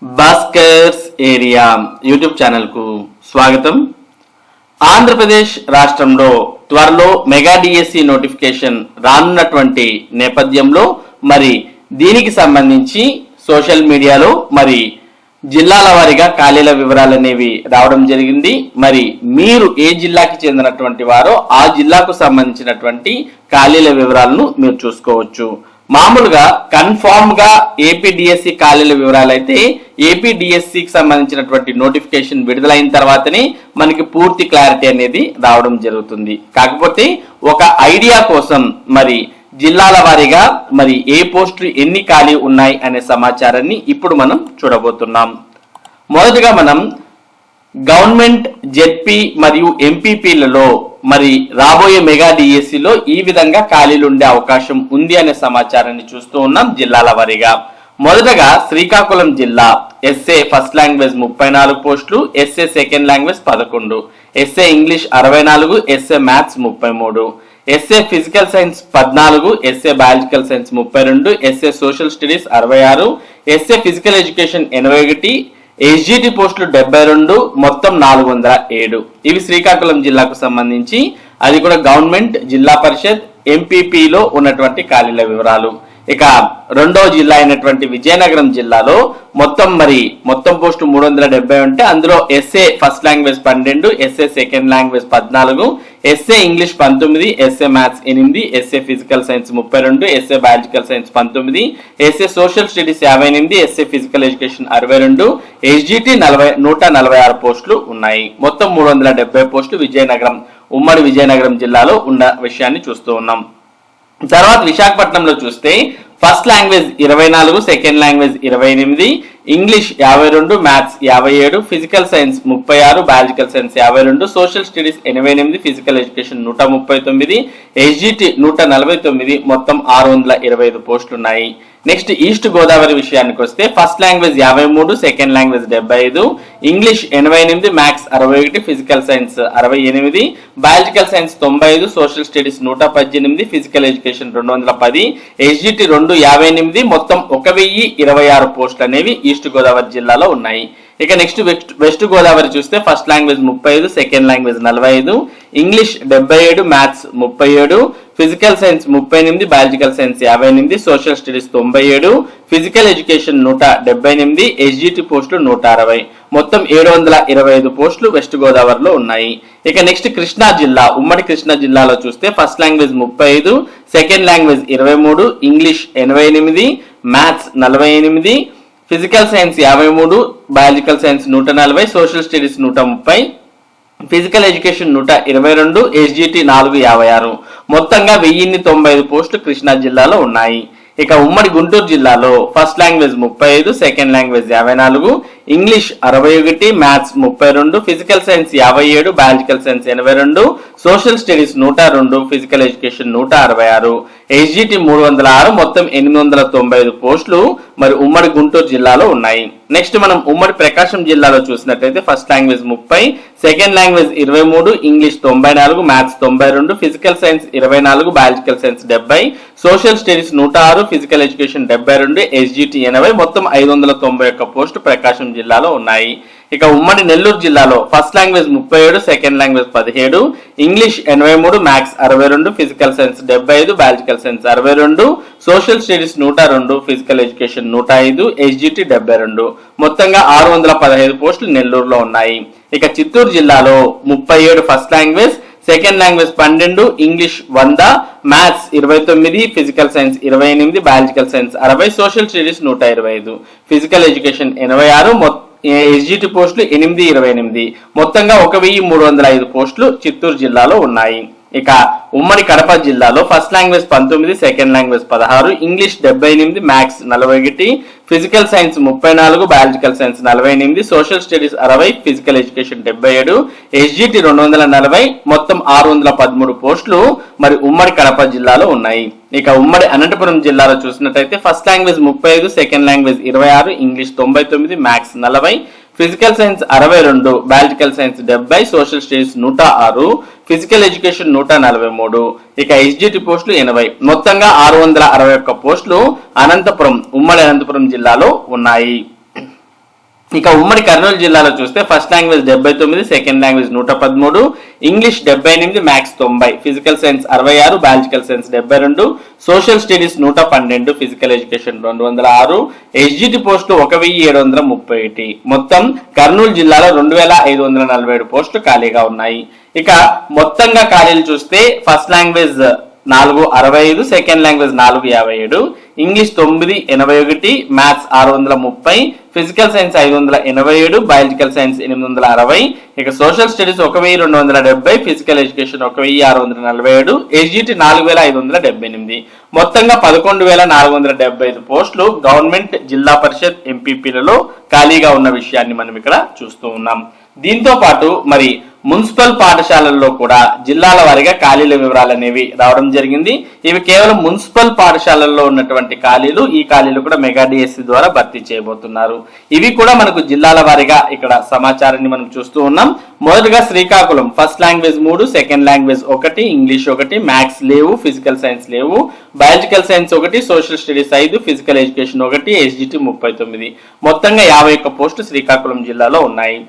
Bhaskar's area YouTube channel కు స్వాగతం. ఆంధ్రప్రదేశ్ రాష్ట్రంలో త్వరలో మెగా డిఎస్సి నోటిఫికేషన్ రానున్నటువంటి నేపథ్యంలో మరి దీనికి సంబంధించి సోషల్ మీడియాలో మరి జిల్లాల వారీగా ఖాళీల వివరాలు అనేవి రావడం జరిగింది. మరి మీరు ఏ జిల్లాకి చెందినటువంటి వారో ఆ జిల్లాకు సంబంధించినటువంటి ఖాళీల వివరాలను మీరు చూసుకోవచ్చు. మామూలుగా కన్ఫామ్ గా ఏపీ డిఎస్సి ఖాళీల వివరాలు అయితే ఏపీ డిఎస్సికి సంబంధించినటువంటి నోటిఫికేషన్ విడుదలైన తర్వాతనే మనకి పూర్తి క్లారిటీ అనేది రావడం జరుగుతుంది. కాకపోతే ఒక ఐడియా కోసం మరి జిల్లాల వారీగా మరి ఏ పోస్టులు ఎన్ని ఖాళీ ఉన్నాయి అనే సమాచారాన్ని ఇప్పుడు మనం చూడబోతున్నాం. మొదటగా మనం గవర్నమెంట్ జెడ్పీ మరియు ఎంపీపీలలో మరి రాబోయే మెగా డిఎస్సిలో ఈ విధంగా ఖాళీలు ఉండే అవకాశం ఉంది అనే సమాచారాన్ని చూస్తూ ఉన్నాం జిల్లాల వారీగా. మొదటగా శ్రీకాకుళం జిల్లా ఎస్ఏ ఫస్ట్ లాంగ్వేజ్ 34 పోస్టులు, SA second language 11, SA English 64, SA maths 33, SA physical science 14, SA biological science 32, SA social studies 66, SA physical education 81, SGT పోస్టులు 72, మొత్తం 407. ఇవి శ్రీకాకుళం జిల్లాకు సంబంధించి, అది కూడా గవర్నమెంట్, జిల్లా పరిషత్, ఎంపీపీలో ఉన్నటువంటి ఖాళీల వివరాలు. ఇక రెండవ జిల్లా అయినటువంటి విజయనగరం జిల్లాలో మొత్తం పోస్టు 370 ఉంటే అందులో SA first language 12, SA second language 14, SA English 19, SA maths 8, SA physical science 32, SA biological science 19, SA social studies 58, SA physical education 62, SGT 146 పోస్టులు ఉన్నాయి. మొత్తం 370 పోస్టులు విజయనగరం, ఉమ్మడి విజయనగరం జిల్లాలో ఉన్న విషయాన్ని చూస్తూ ఉన్నాం. తర్వాత విశాఖపట్నంలో చూస్తే first language 24, second language 28, English 52, maths 57, physical science 36, biological science 52, social studies 88, physical education 139, SGT 149, మొత్తం 625 పోస్టులు ఉన్నాయి. నెక్స్ట్ ఈస్ట్ గోదావరి విషయానికి వస్తే first language 53, second language 75, English 88, maths 61, physical science 68, biological science 95, social studies 118, physical education 210, SGT 258, మొత్తం 1026 పోస్టులు అనేవి east Godavari జిల్లాలో ఉన్నాయి. ఇక నెక్స్ట్ వెస్ట్ గోదావరి చూస్తే first language 35, second language 45, English 77, maths 37, physical science 38, biological science 58, social studies 97, physical education 178, SGT పోస్టులు 160, మొత్తం 725 పోస్టులు వెస్ట్ గోదావరిలో ఉన్నాయి. ఇక నెక్స్ట్ కృష్ణా జిల్లా, ఉమ్మడి కృష్ణా జిల్లాలో చూస్తే first language 35, second language 23, English 88, maths 48, physical science 53, biological science 140, social studies 130, physical education 122, SGT 456, మొత్తంగా 1095 పోస్టులు కృష్ణా జిల్లాలో ఉన్నాయి. ఇక ఉమ్మడి గుంటూరు జిల్లాలో first language 35, second language 54, English 61, maths 32, physical science 57, biological science 82, social studies 102, physical education 166, SGT 306, మొత్తం 895 పోస్టులు మరి ఉమ్మడి గుంటూరు జిల్లాలో ఉన్నాయి. నెక్స్ట్ మనం ఉమ్మడి ప్రకాశం జిల్లాలో చూసినట్లయితే first language 30, second language 23, English 94, maths 92, physical science 24, biological science 70, social studies 106, physical education 72, SGT 80, మొత్తం 591 పోస్టు ప్రకాశం జిల్లాలో ఉన్నాయి. ఇక ఉమ్మడి నెల్లూరు జిల్లాలో first language 37, second language 17, English 83, maths 62, physical science 75, biological science 62, social studies 102, physical education 105, SGT 72, మొత్తంగా 615 పోస్టులు నెల్లూరులో ఉన్నాయి. ఇక చిత్తూరు జిల్లాలో 37 first language, second language 12, English 100, maths 29, physical science 28, biological science 60, social studies 125, physical education 86, SGT పోస్టులు 828, మొత్తంగా 1305 పోస్టులు చిత్తూరు జిల్లాలో ఉన్నాయి. ఇక ఉమ్మడి కడప జిల్లాలో first language 19, second language 16, English 78, maths 41, physical science 34, biological science 48, social studies 60, physical education 77, SGT 240, మొత్తం 613 పోస్టులు మరి ఉమ్మడి కడప జిల్లాలో ఉన్నాయి. ఇక ఉమ్మడి అనంతపురం జిల్లాలో చూసినట్లయితే first language 35, second language 26, English 99, maths 40, physical science 62, biological science 70, social studies 106, physical education 143, ఇక ఎస్జిటి పోస్టులు 80, మొత్తంగా 661 పోస్టులు అనంతపురం ఉమ్మడి అనంతపురం జిల్లాలో ఉన్నాయి. ఇక ఉమ్మడి కర్నూలు జిల్లాలో చూస్తే first language 79, second language 113, English 78, maths 90, physical science 66, biological science 72, social studies 112, physical education 206, SGT పోస్టులు 1731. మొత్తం కర్నూలు జిల్లాలో 2547 పోస్టులు ఖాళీగా ఉన్నాయి. ఇక మొత్తంగా ఖాళీలు చూస్తే first language 465, second language 457, English 981, maths 630, physical science 587, biological science 860, ఇక social studies 1270, physical education 1647, SGT 4578. మొత్తంగా 11475 పోస్టులు గవర్నమెంట్, జిల్లా పరిషత్, ఎంపీపీలలో ఖాళీగా ఉన్న విషయాన్ని మనం ఇక్కడ చూస్తూ ఉన్నాం. దీంతో పాటు మరి మున్సిపల్ పాఠశాలల్లో కూడా జిల్లాల వారీగా ఖాళీల వివరాలు అనేవి రావడం జరిగింది. ఇవి కేవలం మున్సిపల్ పాఠశాలల్లో ఉన్నటువంటి ఖాళీలు. ఈ ఖాళీలు కూడా మెగా డిఎస్సి ద్వారా భర్తీ చేయబోతున్నారు. ఇవి కూడా మనకు జిల్లాల వారీగా ఇక్కడ సమాచారాన్ని మనం చూస్తూ ఉన్నాం. మొదటగా Srikakulam first language 3, second language 1, English 1, maths లేవు, ఫిజికల్ సైన్స్ లేవు, biological science 1, social studies 5, physical education 1, SGT 39. మొత్తంగా 51 పోస్టులు శ్రీకాకుళం జిల్లాలో ఉన్నాయి.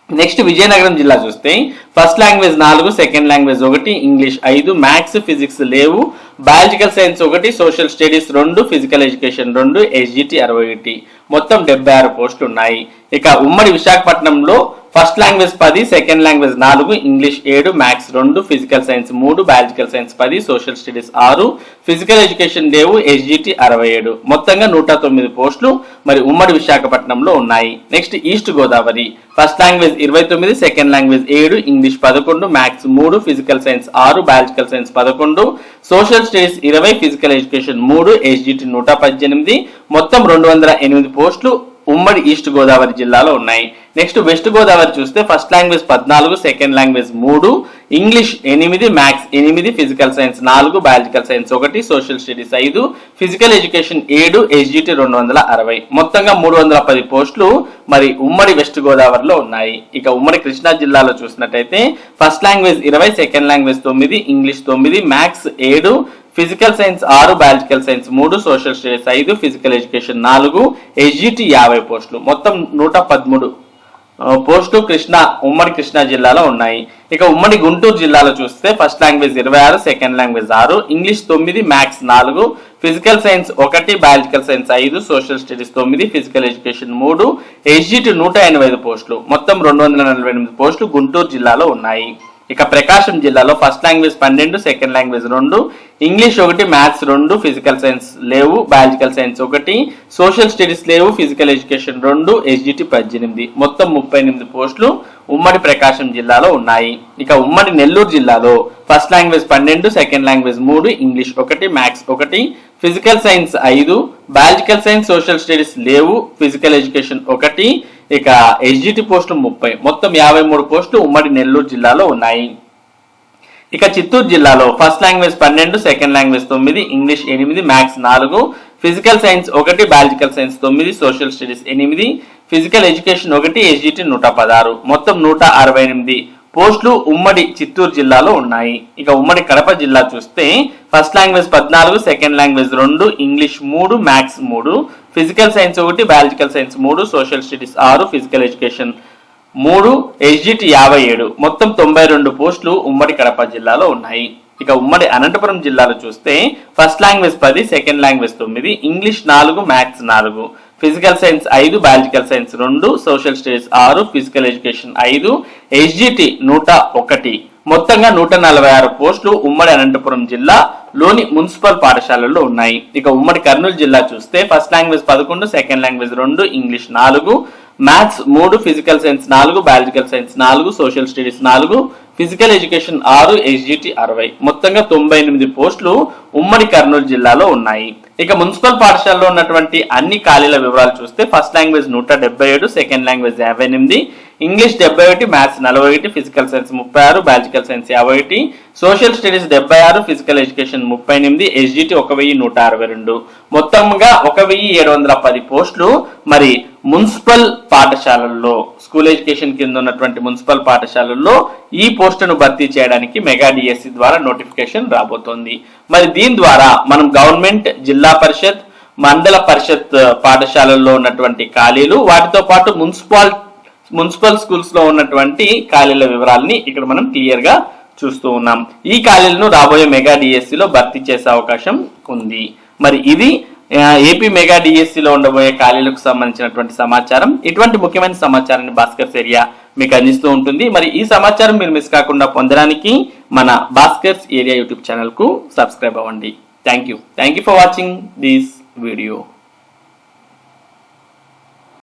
నెక్స్ట్ విజయనగరం జిల్లా చూస్తే first language 4, second language 1, English 5, maths physics లేవు, biological science 1, social studies 2, physical education 2, SGT 61. మొత్తం 76 పోస్టులు ఉన్నాయి. ఇక ఉమ్మడి విశాఖపట్నంలో first language 10, second language 4, English 7, maths 2, physical science 3, biological science 10, social studies 6, physical education లేవు, ఎస్జిటి 67. మొత్తంగా 109 పోస్టులు మరి ఉమ్మడి విశాఖపట్నంలో ఉన్నాయి. Next East Godavari first language 29, second language 7, English 11, maths 3, physical science 6, biological science 11, social studies 20, physical education 3, SGT 118. మొత్తం 208 పోస్టులు ఉమ్మడి ఈస్ట్ గోదావరి జిల్లాలో ఉన్నాయి. నెక్స్ట్ వెస్ట్ గోదావరి చూస్తే first language 14, second language 3, English 8, maths 8, physical science 4, biological science 1, social studies 5, physical education 7, SGT 260. మొత్తంగా 310 పోస్టులు మరి ఉమ్మడి వెస్ట్ గోదావరిలో ఉన్నాయి. ఇక ఉమ్మడి కృష్ణా జిల్లాలో చూసినట్టయితే first language 20, second language 9, English 9, maths 7, physical science 6, biological science 3, social studies 5, physical education 4, SGT 50 పోస్టులు. మొత్తం 113 పోస్టులు ఉమ్మడి కృష్ణా జిల్లాలో ఉన్నాయి. ఇక ఉమ్మడి గుంటూరు జిల్లాలో చూస్తే first language 26, second language 6, English 9, maths 4, physical science 1, biological science 5, social studies 9, physical education 3, SGT 185 పోస్టులు. మొత్తం 248 పోస్టులు గుంటూరు జిల్లాలో ఉన్నాయి. ఇక ప్రకాశం జిల్లాలో first language 12, second language 2, English 1, maths 2, physical science లేవు, బయాలజికల్ సైన్స్ 1, సోషల్ స్టడీస్ లేవు, ఫిజికల్ ఎడ్యుకేషన్ 2, ఎస్జిటి 18. మొత్తం 38 పోస్టులు ఉమ్మడి ప్రకాశం జిల్లాలో ఉన్నాయి. ఇక ఉమ్మడి నెల్లూరు జిల్లాలో first language 12, second language 3, English 1, maths 1, physical science 5, biological science, social studies లేవు, ఫిజికల్ ఎడ్యుకేషన్ 1, ఇక ఎస్జిటి పోస్టులు 30. మొత్తం 53 పోస్టులు ఉమ్మడి నెల్లూరు జిల్లాలో ఉన్నాయి. ఇక చిత్తూరు జిల్లాలో first language 12, second language 9, English 8, maths 4, physical science 1, biological science 9, social studies 8, physical education 1, SGT 116. మొత్తం 168 పోస్టులు ఉమ్మడి చిత్తూరు జిల్లాలో ఉన్నాయి. ఇక ఉమ్మడి కడప జిల్లా చూస్తే first language 14, second language 2, English 3, maths 3, physical science 1, biological science 3, social studies 6, physical education 3, SGT 57. మొత్తం 92 పోస్టులు ఉమ్మడి కడప జిల్లాలో ఉన్నాయి. ఇక ఉమ్మడి అనంతపురం జిల్లాలో చూస్తే first language 10, second language 9, English 4, maths 4, physical science 5, biological science 2, social studies 6, physical education 5, SGT 101. మొత్తంగా 146 పోస్టులు ఉమ్మడి అనంతపురం జిల్లాలోని మున్సిపల్ పాఠశాలల్లో ఉన్నాయి. ఇక ఉమ్మడి కర్నూలు జిల్లా చూస్తే first language 11, second language 2, English 4, maths 3, physical science 4, biological science 4, social studies 4, physical education 6, SGT 60. మొత్తంగా 98 పోస్టులు ఉమ్మడి కర్నూలు జిల్లాలో ఉన్నాయి. ఇక మున్సిపల్ పాఠశాలలో ఉన్నటువంటి అన్ని ఖాళీల వివరాలు చూస్తే first language 177, second language 58, English 71, maths 41, physical science 36, biological science 51, social studies 76, physical education 38, SGT 1162. మొత్తంగా 1710 పోస్టులు మరి మున్సిపల్ పాఠశాలల్లో, స్కూల్ ఎడ్యుకేషన్ కింద ఉన్నటువంటి మున్సిపల్ పాఠశాలల్లో ఈ పోస్టును భర్తీ చేయడానికి మెగా డిఎస్సి ద్వారా నోటిఫికేషన్ రాబోతోంది. మరి దీని ద్వారా మనం గవర్నమెంట్, జిల్లా పరిషత్ మండల పరిషత్ పాఠశాలల్లో ఉన్నటువంటి ఖాళీలు, వాటితో పాటు మున్సిపల్ స్కూల్స్ లో ఉన్నటువంటి ఖాళీల వివరాలని ఇక్కడ మనం క్లియర్ గా చూస్తూ ఉన్నాం. ఈ ఖాళీలను రాబోయే మెగా డిఎస్సిలో భర్తీ చేసే అవకాశం ఉంది. మరి ఇది ఏపీ మెగా డిఎస్సిలో ఉండబోయే ఖాళీలకు సంబంధించినటువంటి సమాచారం. ఇటువంటి ముఖ్యమైన సమాచారాన్ని భాస్కర్స్ ఏరియా మీకు అందిస్తూ ఉంటుంది. మరి ఈ సమాచారం మీరు మిస్ కాకుండా పొందడానికి మన భాస్కర్స్ ఏరియా యూట్యూబ్ ఛానల్ కు సబ్స్క్రైబ్ అవ్వండి. Thank you for watching this video.